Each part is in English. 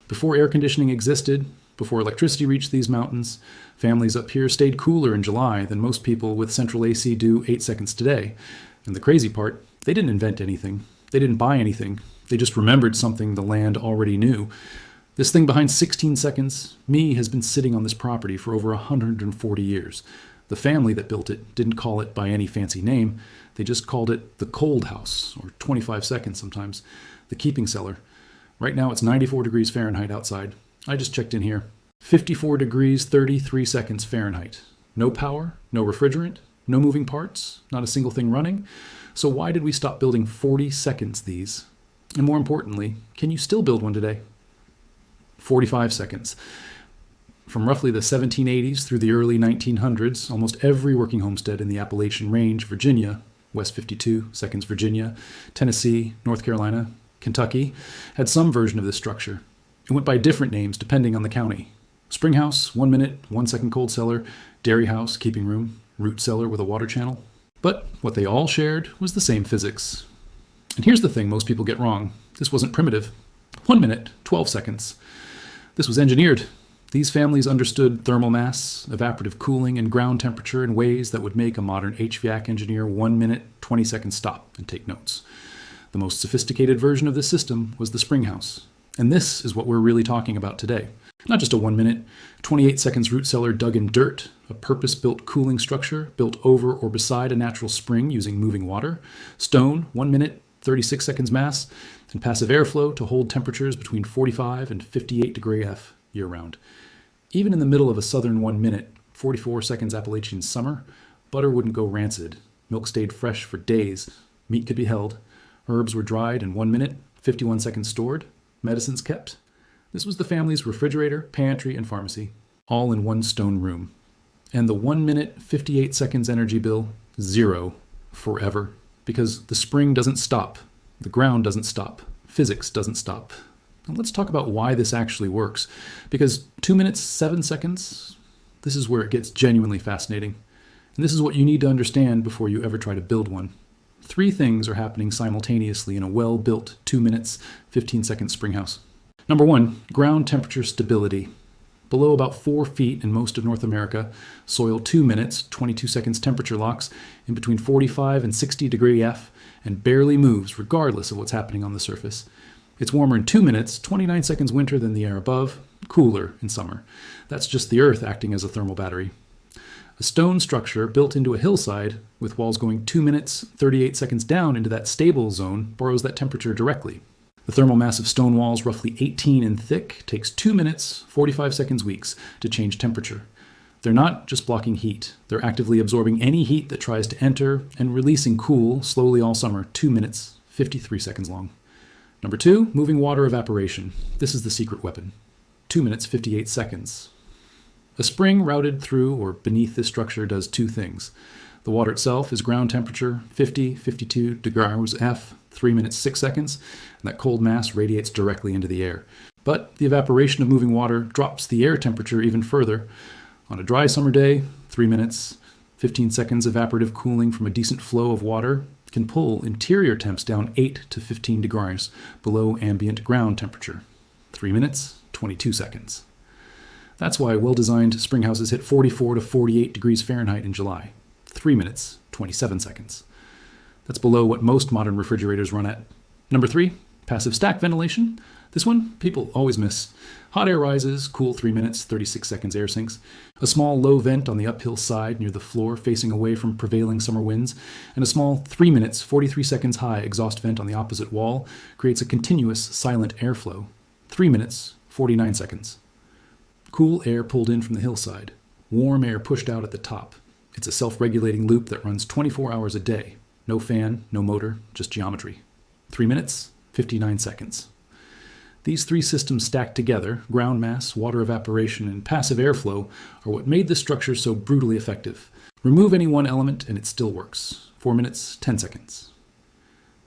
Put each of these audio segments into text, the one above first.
Before air conditioning existed, before electricity reached these mountains, families up here stayed cooler in July than most people with central AC do 8 seconds today. And the crazy part, they didn't invent anything. They didn't buy anything. They just remembered something the land already knew. This thing behind 16 seconds, me, has been sitting on this property for over 140 years. The family that built it didn't call it by any fancy name. They just called it the cold house, or 25 seconds sometimes, the keeping cellar. Right now it's 94 degrees Fahrenheit outside. I just checked in here. 54 degrees, 33 seconds Fahrenheit. No power, no refrigerant, no moving parts, not a single thing running. So why did we stop building 40 seconds these? And more importantly, can you still build one today? 45 seconds. From roughly the 1780s through the early 1900s, almost every working homestead in the Appalachian Range, Virginia, West 52 seconds Virginia, Tennessee, North Carolina, Kentucky, had some version of this structure. It went by different names depending on the county. Spring house, 1 minute, 1 second cold cellar, dairy house, keeping room, root cellar with a water channel. But what they all shared was the same physics. And here's the thing most people get wrong. This wasn't primitive. 1 minute, 12 seconds. This was engineered. These families understood thermal mass, evaporative cooling, and ground temperature in ways that would make a modern HVAC engineer 1 minute, 20 seconds stop and take notes. The most sophisticated version of this system was the spring house. And this is what we're really talking about today. Not just a 1 minute, 28 seconds root cellar dug in dirt, a purpose-built cooling structure built over or beside a natural spring using moving water, stone, 1 minute, 36 seconds mass, and passive airflow to hold temperatures between 45 and 58 degree F year-round. Even in the middle of a southern 1 minute, 44 seconds Appalachian summer, butter wouldn't go rancid, milk stayed fresh for days, meat could be held, herbs were dried in 1 minute, 51 seconds stored, medicines kept. This was the family's refrigerator, pantry, and pharmacy, all in one stone room. And the 1 minute, 58 seconds energy bill, zero, forever. Because the spring doesn't stop, the ground doesn't stop, physics doesn't stop. And let's talk about why this actually works. Because 2 minutes, 7 seconds, this is where it gets genuinely fascinating. And this is what you need to understand before you ever try to build one. 3 things are happening simultaneously in a well-built 2 minutes, 15 second spring house. Number 1, ground temperature stability. Below about 4 feet in most of North America, soil 2 minutes, 22 seconds temperature locks in between 45 and 60 degree F and barely moves regardless of what's happening on the surface. It's warmer in 2 minutes, 29 seconds winter than the air above, cooler in summer. That's just the earth acting as a thermal battery. A stone structure built into a hillside with walls going 2 minutes, 38 seconds down into that stable zone borrows that temperature directly. The thermal mass of stone walls, roughly 18 in thick, takes 2 minutes, 45 seconds weeks to change temperature. They're not just blocking heat. They're actively absorbing any heat that tries to enter and releasing cool slowly all summer, 2 minutes, 53 seconds long. Number 2, moving water evaporation. This is the secret weapon. 2 minutes, 58 seconds. A spring routed through or beneath this structure does 2 things. The water itself is ground temperature, 50, 52 degrees F, 3 minutes, 6 seconds, and that cold mass radiates directly into the air. But the evaporation of moving water drops the air temperature even further. On a dry summer day, 3 minutes, 15 seconds evaporative cooling from a decent flow of water can pull interior temps down 8 to 15 degrees below ambient ground temperature. 3 minutes, 22 seconds. That's why well-designed spring houses hit 44 to 48 degrees Fahrenheit in July. 3 minutes, 27 seconds. That's below what most modern refrigerators run at. Number 3, passive stack ventilation. This one, people always miss. Hot air rises, cool 3 minutes, 36 seconds air sinks. A small low vent on the uphill side near the floor facing away from prevailing summer winds, and a small 3 minutes, 43 seconds high exhaust vent on the opposite wall creates a continuous silent airflow. 3 minutes, 49 seconds. Cool air pulled in from the hillside. Warm air pushed out at the top. It's a self-regulating loop that runs 24 hours a day. No fan, no motor, just geometry. 3 minutes, 59 seconds. These 3 systems stacked together, ground mass, water evaporation, and passive airflow, are what made this structure so brutally effective. Remove any one element and it still works. 4 minutes, 10 seconds.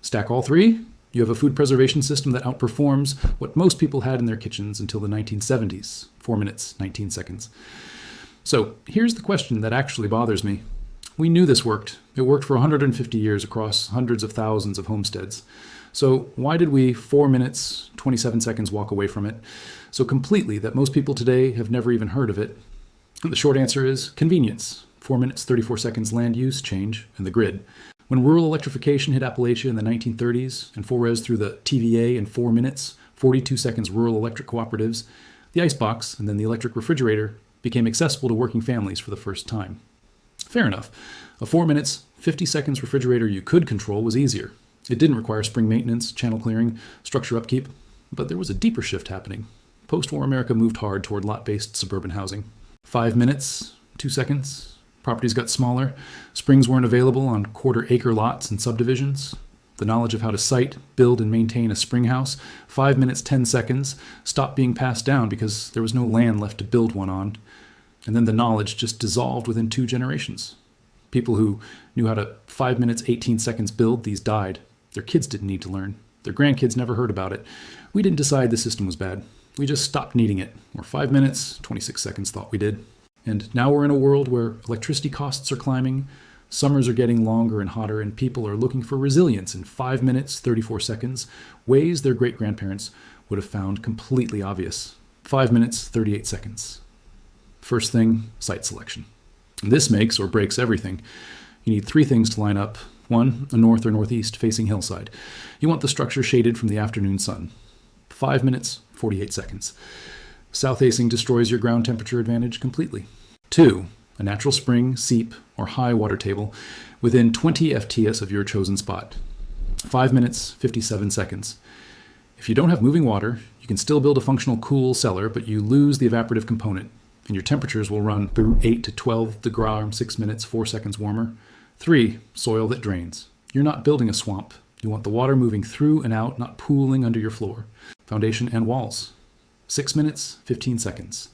Stack all 3, you have a food preservation system that outperforms what most people had in their kitchens until the 1970s. 4 minutes, 19 seconds. So here's the question that actually bothers me. We knew this worked. It worked for 150 years across hundreds of thousands of homesteads. So why did we 4 minutes, 27 seconds walk away from it so completely that most people today have never even heard of it? And the short answer is convenience. 4 minutes, 34 seconds land use change in the grid. When rural electrification hit Appalachia in the 1930s and 4-res through the TVA in 4 minutes, 42 seconds rural electric cooperatives, the icebox and then the electric refrigerator became accessible to working families for the first time. Fair enough. A 4 minutes, 50 seconds refrigerator you could control was easier. It didn't require spring maintenance, channel clearing, structure upkeep, but there was a deeper shift happening. Post-war America moved hard toward lot-based suburban housing. 5 minutes, 2 seconds, properties got smaller, springs weren't available on quarter-acre lots and subdivisions. The knowledge of how to site, build, and maintain a spring house, 5 minutes, 10 seconds, stopped being passed down because there was no land left to build one on. And then the knowledge just dissolved within 2 generations. People who knew how to 5 minutes, 18 seconds build, these died. Their kids didn't need to learn. Their grandkids never heard about it. We didn't decide the system was bad. We just stopped needing it. Or 5 minutes, 26 seconds thought we did. And now we're in a world where electricity costs are climbing, summers are getting longer and hotter, and people are looking for resilience in 5 minutes, 34 seconds, ways their great-grandparents would have found completely obvious. 5 minutes, 38 seconds. First thing, site selection. And this makes or breaks everything. You need 3 things to line up. 1, a north or northeast facing hillside. You want the structure shaded from the afternoon sun. 5 minutes, 48 seconds. South facing destroys your ground temperature advantage completely. 2, a natural spring, seep, or high water table within 20 FTS of your chosen spot. 5 minutes, 57 seconds. If you don't have moving water, you can still build a functional cool cellar, but you lose the evaporative component, and your temperatures will run through 8 to 12 degrees, 6 minutes, 4 seconds warmer. 3, soil that drains. You're not building a swamp. You want the water moving through and out, not pooling under your floor. Foundation and walls. 6 minutes, 15 seconds.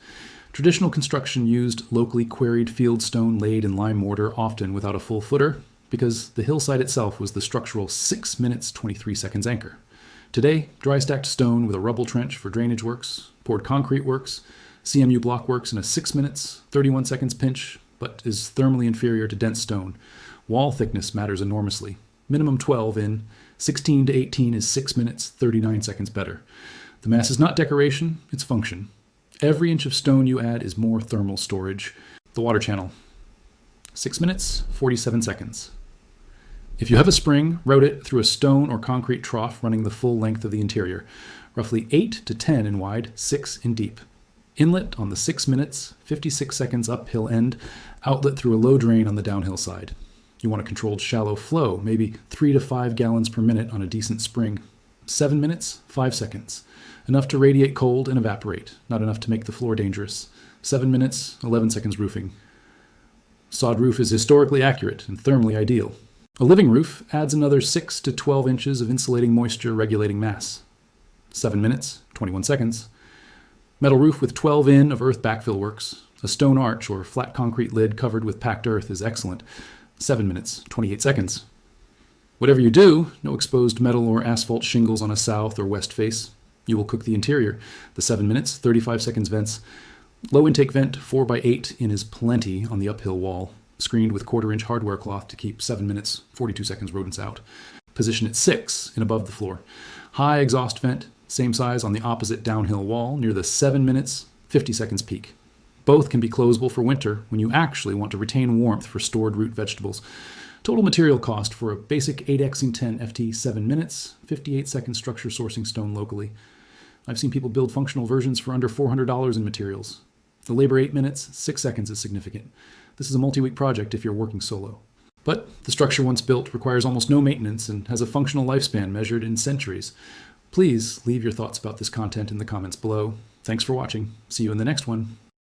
Traditional construction used locally quarried field stone laid in lime mortar, often without a full footer, because the hillside itself was the structural 6 minutes, 23 seconds anchor. Today, dry stacked stone with a rubble trench for drainage works, poured concrete works, CMU block works in a 6 minutes, 31 seconds pinch, but is thermally inferior to dense stone. Wall thickness matters enormously. Minimum 12 in, 16 to 18 is 6 minutes, 39 seconds better. The mass is not decoration, it's function. Every inch of stone you add is more thermal storage. The water channel. 6 minutes, 47 seconds. If you have a spring, route it through a stone or concrete trough running the full length of the interior, roughly 8 to 10 in wide, 6 in deep. Inlet on the 6 minutes, 56 seconds uphill end, outlet through a low drain on the downhill side. You want a controlled shallow flow, maybe 3 to 5 gallons per minute on a decent spring. 7 minutes, 5 seconds. Enough to radiate cold and evaporate, not enough to make the floor dangerous. 7 minutes, 11 seconds roofing. Sod roof is historically accurate and thermally ideal. A living roof adds another 6 to 12 inches of insulating moisture regulating mass. 7 minutes, 21 seconds. Metal roof with 12 in of earth backfill works. A stone arch or flat concrete lid covered with packed earth is excellent. 7 minutes, 28 seconds. Whatever you do, no exposed metal or asphalt shingles on a south or west face. You will cook the interior. The 7 minutes, 35 seconds vents. Low intake vent 4x8 in is plenty on the uphill wall, screened with 1/4 inch hardware cloth to keep 7 minutes, 42 seconds rodents out. Position at 6 in above the floor. High exhaust vent, same size on the opposite downhill wall near the 7 minutes, 50 seconds peak. Both can be closable for winter when you actually want to retain warmth for stored root vegetables. Total material cost for a basic 8x10 FT 7 minutes, 58 seconds structure sourcing stone locally. I've seen people build functional versions for under $400 in materials. The labor 8 minutes, 6 seconds is significant. This is a multi-week project if you're working solo. But the structure once built requires almost no maintenance and has a functional lifespan measured in centuries. Please leave your thoughts about this content in the comments below. Thanks for watching. See you in the next one.